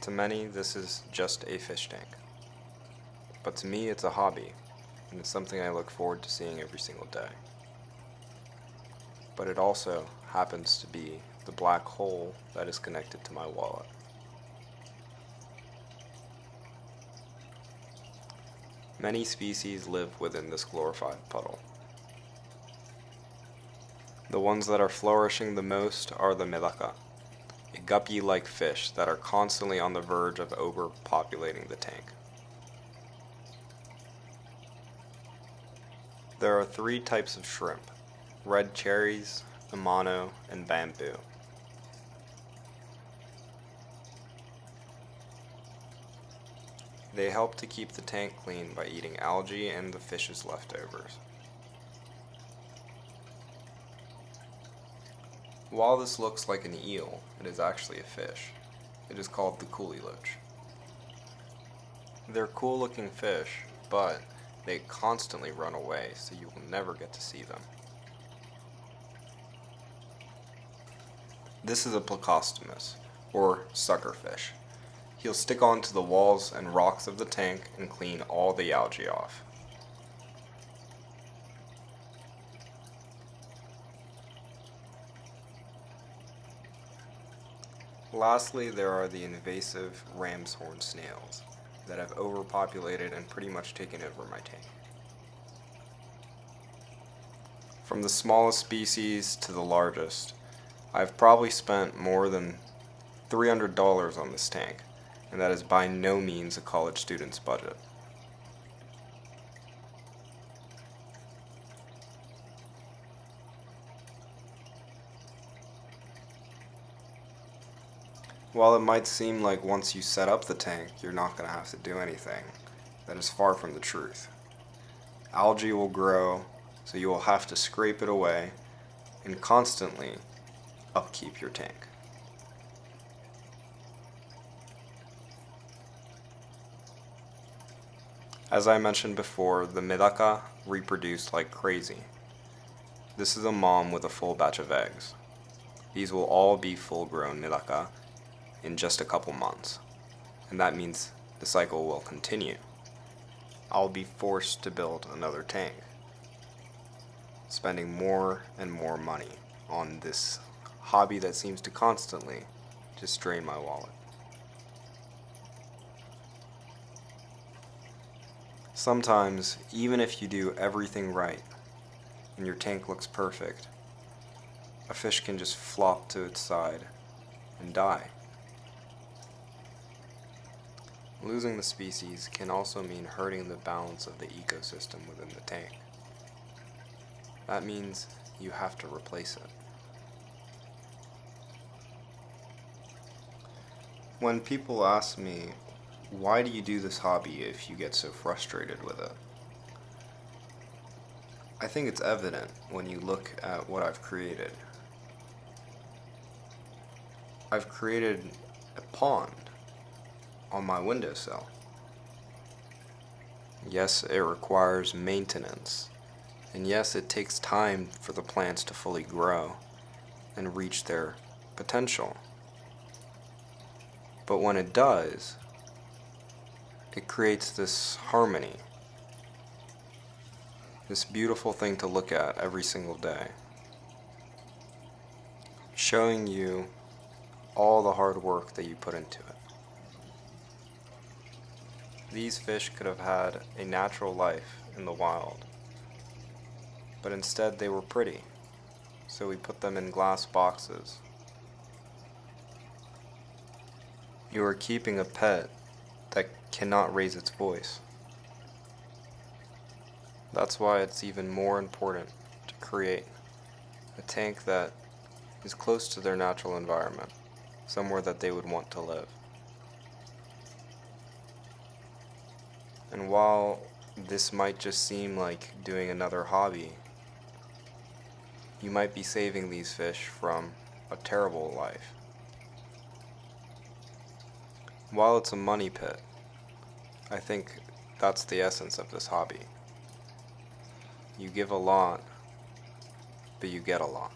To many, this is just a fish tank. But to me, it's a hobby, and it's something I look forward to seeing every single day. But it also happens to be the black hole that is connected to my wallet. Many species live within this glorified puddle. The ones that are flourishing the most are the Medaka, a guppy-like fish that are constantly on the verge of overpopulating the tank. There are 3 types of shrimp: red cherries, amano, and bamboo. They help to keep the tank clean by eating algae and the fish's leftovers. While this looks like an eel, it is actually a fish. It is called the kuliloach. They're cool looking fish, but they constantly run away, so you will never get to see them. This is a Plecostomus, or suckerfish. He'll stick onto the walls and rocks of the tank and clean all the algae off. Lastly, there are the invasive ram's horn snails that have overpopulated and pretty much taken over my tank. From the smallest species to the largest, I've probably spent more than $300 on this tank, and that is by no means a college student's budget. While it might seem like once you set up the tank, you're not going to have to do anything, that is far from the truth. Algae will grow, so you will have to scrape it away and constantly upkeep your tank. As I mentioned before, the Medaka reproduce like crazy. This is a mom with a full batch of eggs. These will all be full-grown Medaka in just a couple months, and that means the cycle will continue. I'll be forced to build another tank, spending more and more money on this hobby that seems to constantly just drain my wallet. Sometimes, even if you do everything right and your tank looks perfect, a fish can just flop to its side and die. Losing the species can also mean hurting the balance of the ecosystem within the tank. That means you have to replace it. When people ask me, why do you do this hobby if you get so frustrated with it? I think it's evident when you look at what I've created. I've created a pond on my windowsill. Yes, it requires maintenance, and yes, it takes time for the plants to fully grow and reach their potential. But when it does, it creates this harmony, this beautiful thing to look at every single day, showing you all the hard work that you put into it. These fish could have had a natural life in the wild, but instead they were pretty, so we put them in glass boxes. You are keeping a pet that cannot raise its voice. That's why it's even more important to create a tank that is close to their natural environment, somewhere that they would want to live. And while this might just seem like doing another hobby, you might be saving these fish from a terrible life. While it's a money pit, I think that's the essence of this hobby. You give a lot, but you get a lot.